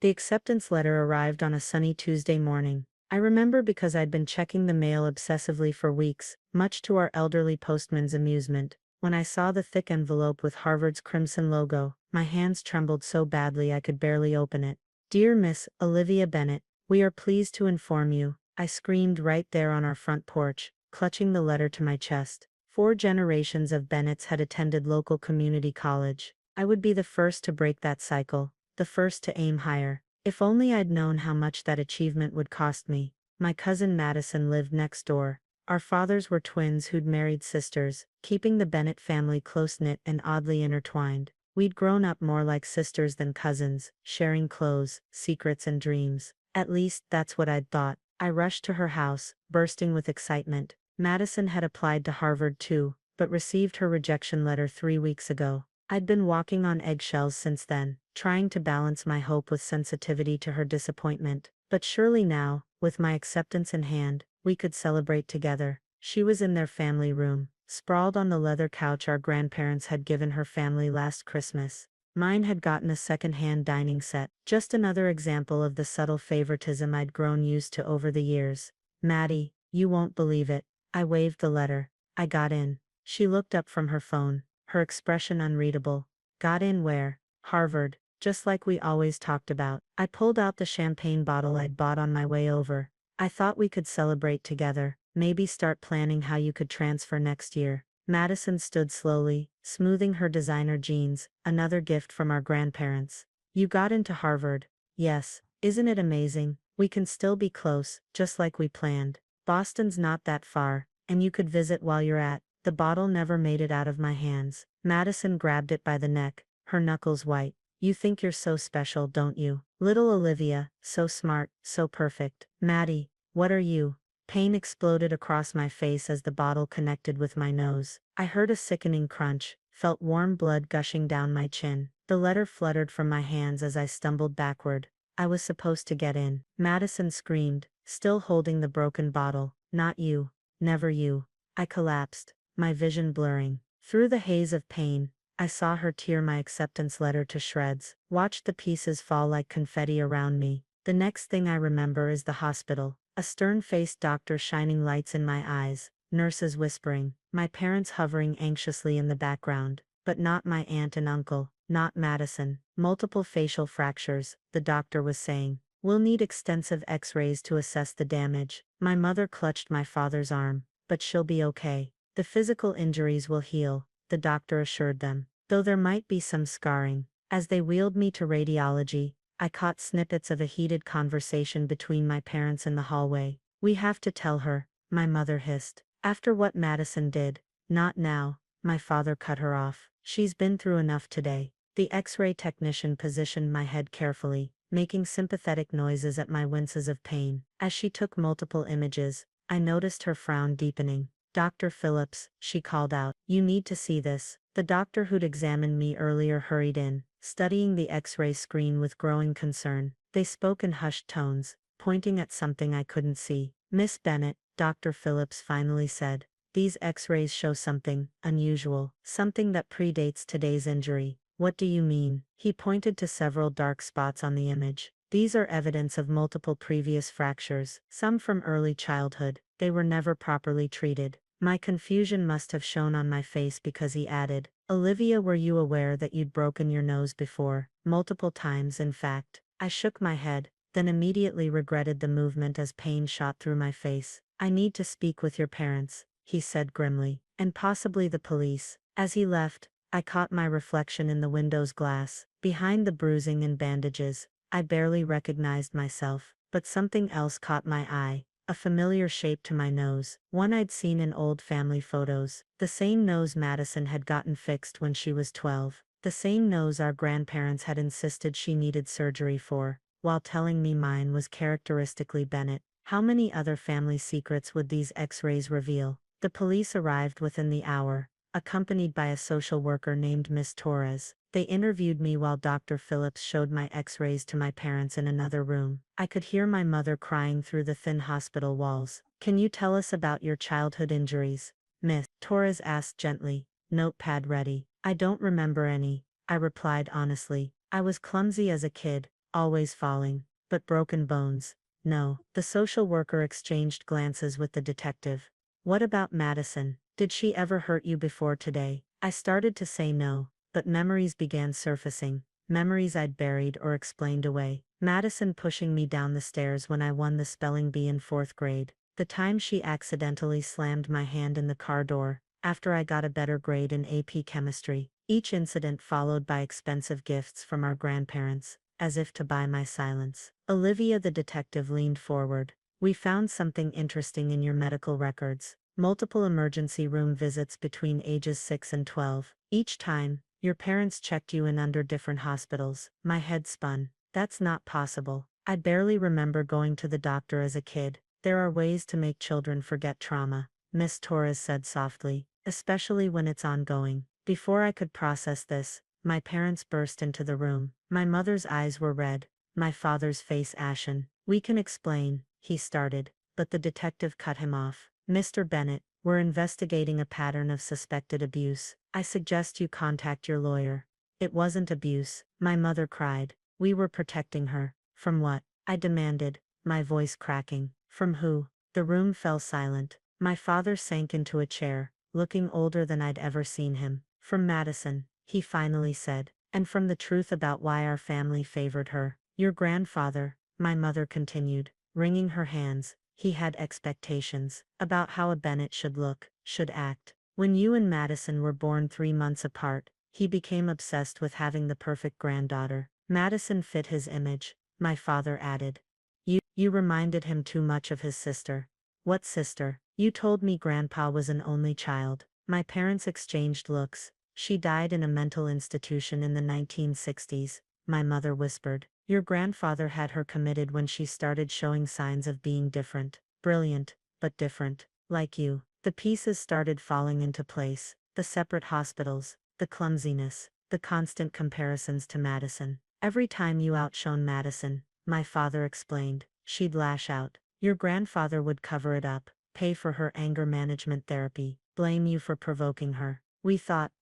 The acceptance letter arrived on a sunny Tuesday morning. I remember because I'd been checking the mail obsessively for weeks, much to our elderly postman's amusement. When I saw the thick envelope with Harvard's crimson logo, my hands trembled so badly I could barely open it. "Dear Miss Olivia Bennett, we are pleased to inform you," I screamed right there on our front porch, clutching the letter to my chest. 4 generations of Bennetts had attended local community college. I would be the first to break that cycle, the first to aim higher. If only I'd known how much that achievement would cost me. My cousin Madison lived next door. Our fathers were twins who'd married sisters, keeping the Bennett family close-knit and oddly intertwined. We'd grown up more like sisters than cousins, sharing clothes, secrets and dreams. At least, that's what I'd thought. I rushed to her house, bursting with excitement. Madison had applied to Harvard too, but received her rejection letter 3 weeks ago. I'd been walking on eggshells since then, trying to balance my hope with sensitivity to her disappointment. But surely now, with my acceptance in hand, we could celebrate together. She was in their family room, sprawled on the leather couch our grandparents had given her family last Christmas. Mine had gotten a second-hand dining set, just another example of the subtle favoritism I'd grown used to over the years. "Maddie, you won't believe it." I waved the letter. "I got in." She looked up from her phone, her expression unreadable. "Got in where?" "Harvard, just like we always talked about." I pulled out the champagne bottle I'd bought on my way over. "I thought we could celebrate together, maybe start planning how you could transfer next year." Madison stood slowly, smoothing her designer jeans, another gift from our grandparents. "You got into Harvard." "Yes. Isn't it amazing? We can still be close, just like we planned. Boston's not that far, and you could visit while you're at." The bottle never made it out of my hands. Madison grabbed it by the neck, her knuckles white. "You think you're so special, don't you? Little Olivia, so smart, so perfect." "Maddie, what are you?" Pain exploded across my face as the bottle connected with my nose. I heard a sickening crunch, felt warm blood gushing down my chin. The letter fluttered from my hands as I stumbled backward. "I was supposed to get in." Madison screamed, still holding the broken bottle. "Not you. Never you." I collapsed, my vision blurring. Through the haze of pain, I saw her tear my acceptance letter to shreds, watched the pieces fall like confetti around me. The next thing I remember is the hospital. A stern-faced doctor shining lights in my eyes, nurses whispering, my parents hovering anxiously in the background, but not my aunt and uncle, not Madison. "Multiple facial fractures," the doctor was saying. "We'll need extensive x-rays to assess the damage." My mother clutched my father's arm. "But she'll be okay. The physical injuries will heal," the doctor assured them, "though there might be some scarring." As they wheeled me to radiology, I caught snippets of a heated conversation between my parents in the hallway. "We have to tell her," my mother hissed. "After what Madison did." "Not now," my father cut her off. "She's been through enough today." The X-ray technician positioned my head carefully, making sympathetic noises at my winces of pain. As she took multiple images, I noticed her frown deepening. "Dr. Phillips," she called out, "you need to see this." The doctor who'd examined me earlier hurried in, studying the X-ray screen with growing concern. They spoke in hushed tones, pointing at something I couldn't see. "Miss Bennett," Dr. Phillips finally said, "these X-rays show something unusual, something that predates today's injury." "What do you mean?" He pointed to several dark spots on the image. "These are evidence of multiple previous fractures, some from early childhood. They were never properly treated." My confusion must have shown on my face because he added, "Olivia, were you aware that you'd broken your nose before? Multiple times, in fact." I shook my head, then immediately regretted the movement as pain shot through my face. "I need to speak with your parents," he said grimly, "and possibly the police." As he left, I caught my reflection in the window's glass. Behind the bruising and bandages, I barely recognized myself, but something else caught my eye. A familiar shape to my nose, one I'd seen in old family photos. The same nose Madison had gotten fixed when she was 12. The same nose our grandparents had insisted she needed surgery for, while telling me mine was characteristically Bennett. How many other family secrets would these X-rays reveal? The police arrived within the hour, accompanied by a social worker named Miss Torres. They interviewed me while Dr. Phillips showed my X-rays to my parents in another room. I could hear my mother crying through the thin hospital walls. "Can you tell us about your childhood injuries, Miss?" Torres asked gently, notepad ready. "I don't remember any," I replied honestly. "I was clumsy as a kid, always falling, but broken bones. No. The social worker exchanged glances with the detective. What about Madison? Did she ever hurt you before today? I started to say no, but memories began surfacing, memories I'd buried or explained away. Madison pushing me down the stairs when I won the spelling bee in 4th grade. The time she accidentally slammed my hand in the car door, after I got a better grade in AP chemistry. Each incident followed by expensive gifts from our grandparents, as if to buy my silence. Olivia the detective leaned forward. We found something interesting in your medical records. Multiple emergency room visits between ages 6 and 12. Each time, your parents checked you in under different hospitals. My head spun. That's not possible. I barely remember going to the doctor as a kid. There are ways to make children forget trauma, Miss Torres said softly, especially when it's ongoing. Before I could process this, my parents burst into the room. My mother's eyes were red, my father's face ashen. We can explain, he started, but the detective cut him off. Mr. Bennett, we're investigating a pattern of suspected abuse. I suggest you contact your lawyer. It wasn't abuse, my mother cried. We were protecting her. From what? I demanded, my voice cracking. From who? The room fell silent. My father sank into a chair, looking older than I'd ever seen him. From Madison, he finally said, and from the truth about why our family favored her. Your grandfather, my mother continued, wringing her hands, he had expectations about how a Bennett should look, should act. When you and Madison were born 3 months apart, he became obsessed with having the perfect granddaughter. Madison fit his image, my father added. You reminded him too much of his sister. What sister? You told me Grandpa was an only child. My parents exchanged looks. She died in a mental institution in the 1960s, my mother whispered. Your grandfather had her committed when she started showing signs of being different. Brilliant, but different. Like you. The pieces started falling into place. The separate hospitals, the clumsiness, the constant comparisons to Madison. Every time you outshone Madison, my father explained, she'd lash out. Your grandfather would cover it up, pay for her anger management therapy, blame you for provoking her. We thought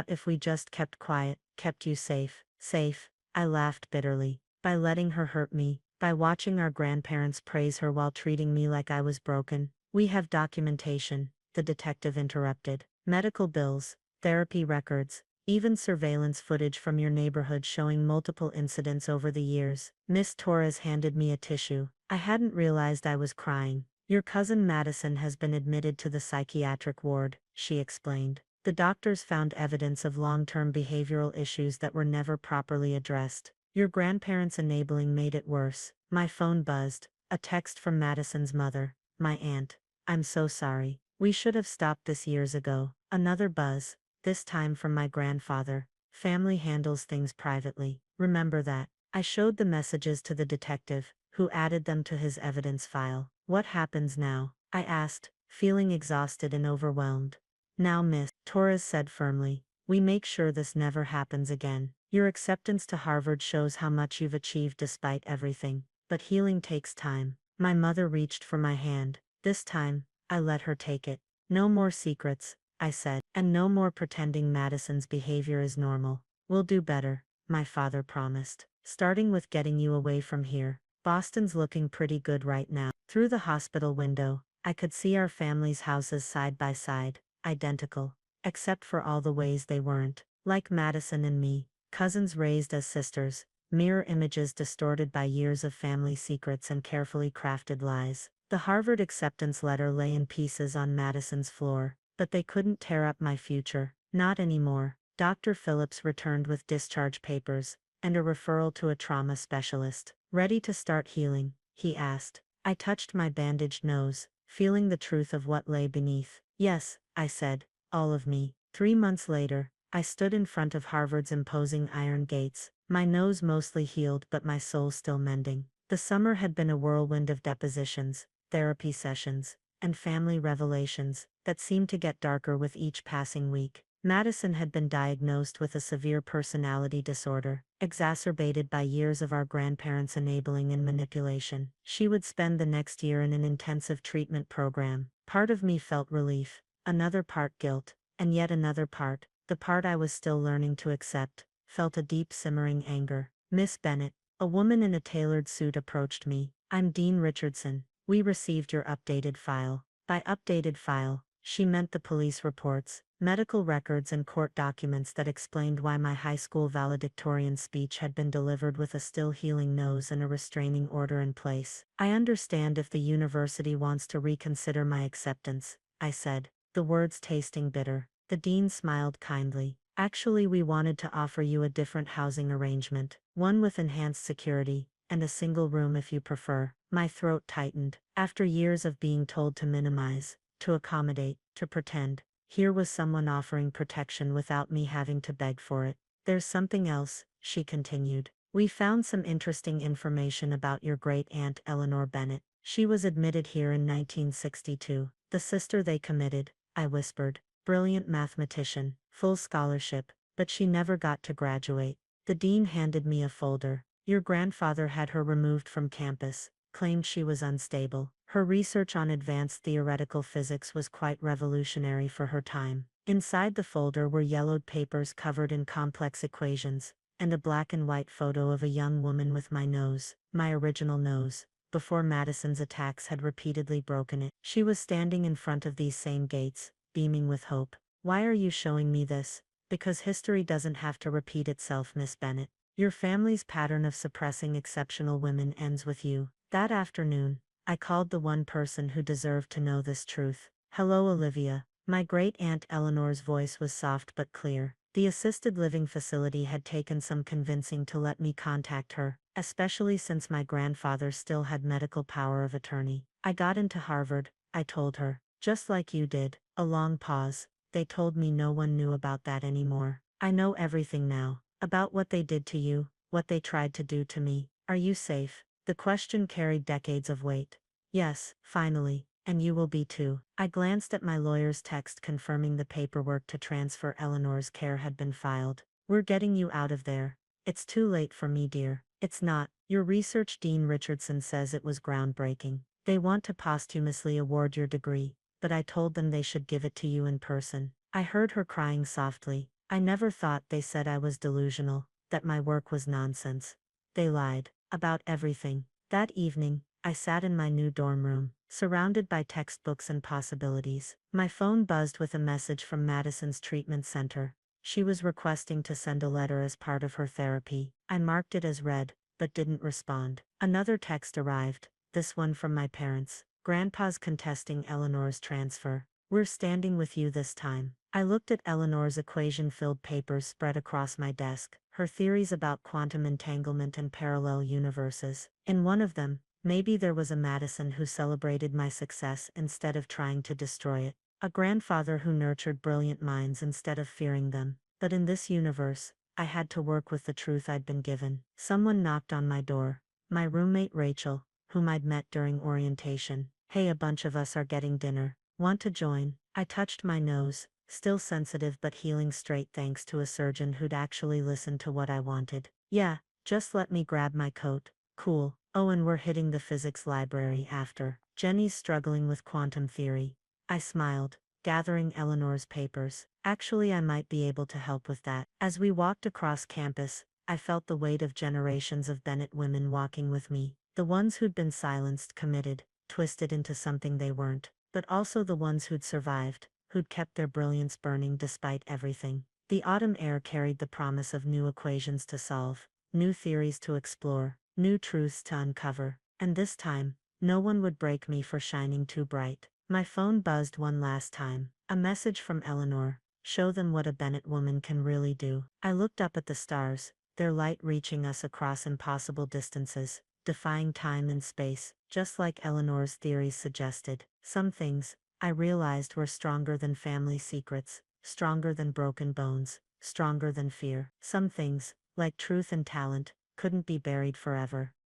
if we just kept quiet, kept you safe. Safe, I laughed bitterly. By letting her hurt me, by watching our grandparents praise her while treating me like I was broken. We have documentation, the detective interrupted. Medical bills, therapy records, even surveillance footage from your neighborhood showing multiple incidents over the years. Miss Torres handed me a tissue. I hadn't realized I was crying. Your cousin Madison has been admitted to the psychiatric ward, she explained. The doctors found evidence of long-term behavioral issues that were never properly addressed. Your grandparents' enabling made it worse. My phone buzzed. A text from Madison's mother, my aunt. I'm so sorry. We should have stopped this years ago. Another buzz. This time from my grandfather. Family handles things privately. Remember that. I showed the messages to the detective, who added them to his evidence file. What happens now? I asked, feeling exhausted and overwhelmed. Now, Miss Torres said firmly, we make sure this never happens again. Your acceptance to Harvard shows how much you've achieved despite everything. But healing takes time. My mother reached for my hand. This time, I let her take it. No more secrets, I said, and no more pretending Madison's behavior is normal. We'll do better, my father promised. Starting with getting you away from here. Boston's looking pretty good right now. Through the hospital window, I could see our family's houses side by side, identical, except for all the ways they weren't. Like Madison and me, cousins raised as sisters, mirror images distorted by years of family secrets and carefully crafted lies. The Harvard acceptance letter lay in pieces on Madison's floor, but they couldn't tear up my future. Not anymore. Dr. Phillips returned with discharge papers and a referral to a trauma specialist. Ready to start healing? He asked. I touched my bandaged nose, feeling the truth of what lay beneath. Yes, I said, all of me. 3 months later, I stood in front of Harvard's imposing iron gates, my nose mostly healed but my soul still mending. The summer had been a whirlwind of depositions, therapy sessions, and family revelations that seemed to get darker with each passing week. Madison had been diagnosed with a severe personality disorder, exacerbated by years of our grandparents' enabling and manipulation. She would spend the next year in an intensive treatment program. Part of me felt relief, another part guilt, and yet another part, the part I was still learning to accept, felt a deep simmering anger. Miss Bennett, A woman in a tailored suit approached me. I'm Dean Richardson. We received your updated file. By updated file, she meant the police reports, medical records and court documents that explained why my high school valedictorian speech had been delivered with a still healing nose and a restraining order in place. I understand if the university wants to reconsider my acceptance, I said, the words tasting bitter. The dean smiled kindly. Actually, we wanted to offer you a different housing arrangement, one with enhanced security, and a single room if you prefer. My throat tightened. After years of being told to minimize, to accommodate, to pretend, here was someone offering protection without me having to beg for it. There's something else, she continued. We found some interesting information about your great-aunt Eleanor Bennett. She was admitted here in 1962. The sister they committed, I whispered. Brilliant mathematician, full scholarship, but she never got to graduate. The dean handed me a folder. Your grandfather had her removed from campus, claimed she was unstable. Her research on advanced theoretical physics was quite revolutionary for her time. Inside the folder were yellowed papers covered in complex equations, and a black and white photo of a young woman with my nose, my original nose, before Madison's attacks had repeatedly broken it. She was standing in front of these same gates, beaming with hope. Why are you showing me this? Because history doesn't have to repeat itself, Miss Bennett. Your family's pattern of suppressing exceptional women ends with you. That afternoon, I called the one person who deserved to know this truth. Hello, Olivia. My great-aunt Eleanor's voice was soft but clear. The assisted living facility had taken some convincing to let me contact her, especially since my grandfather still had medical power of attorney. I got into Harvard, I told her. Just like you did. A long pause. They told me no one knew about that anymore. I know everything now. About what they did to you, what they tried to do to me. Are you safe? The question carried decades of weight. Yes, finally, and you will be too. I glanced at my lawyer's text confirming the paperwork to transfer Eleanor's care had been filed. We're getting you out of there. It's too late for me, dear. It's not. Your research, Dean Richardson, says it was groundbreaking. They want to posthumously award your degree, but I told them they should give it to you in person. I heard her crying softly. I never thought they said I was delusional, that my work was nonsense. They lied. About everything. That evening, I sat in my new dorm room, surrounded by textbooks and possibilities. My phone buzzed with a message from Madison's treatment center. She was requesting to send a letter as part of her therapy. I marked it as read, but didn't respond. Another text arrived, this one from my parents. Grandpa's contesting Eleanor's transfer. We're standing with you this time. I looked at Eleanor's equation-filled papers spread across my desk, her theories about quantum entanglement and parallel universes. In one of them, maybe there was a Madison who celebrated my success instead of trying to destroy it. A grandfather who nurtured brilliant minds instead of fearing them. But in this universe, I had to work with the truth I'd been given. Someone knocked on my door. My roommate Rachel, whom I'd met during orientation. Hey, a bunch of us are getting dinner. Want to join? I touched my nose, still sensitive but healing straight thanks to a surgeon who'd actually listened to what I wanted. Yeah, just let me grab my coat. Cool. Oh, and we're hitting the physics library after. Jenny's struggling with quantum theory. I smiled, gathering Eleanor's papers. Actually, I might be able to help with that. As we walked across campus, I felt the weight of generations of Bennett women walking with me. The ones who'd been silenced, committed, twisted into something they weren't, but also the ones who'd survived, who'd kept their brilliance burning despite everything. The autumn air carried the promise of new equations to solve, new theories to explore, new truths to uncover, and this time, no one would break me for shining too bright. My phone buzzed one last time. A message from Eleanor. Show them what a Bennett woman can really do. I looked up at the stars, their light reaching us across impossible distances, defying time and space, just like Eleanor's theories suggested. Some things, I realized, were stronger than family secrets, stronger than broken bones, stronger than fear. Some things, like truth and talent, couldn't be buried forever.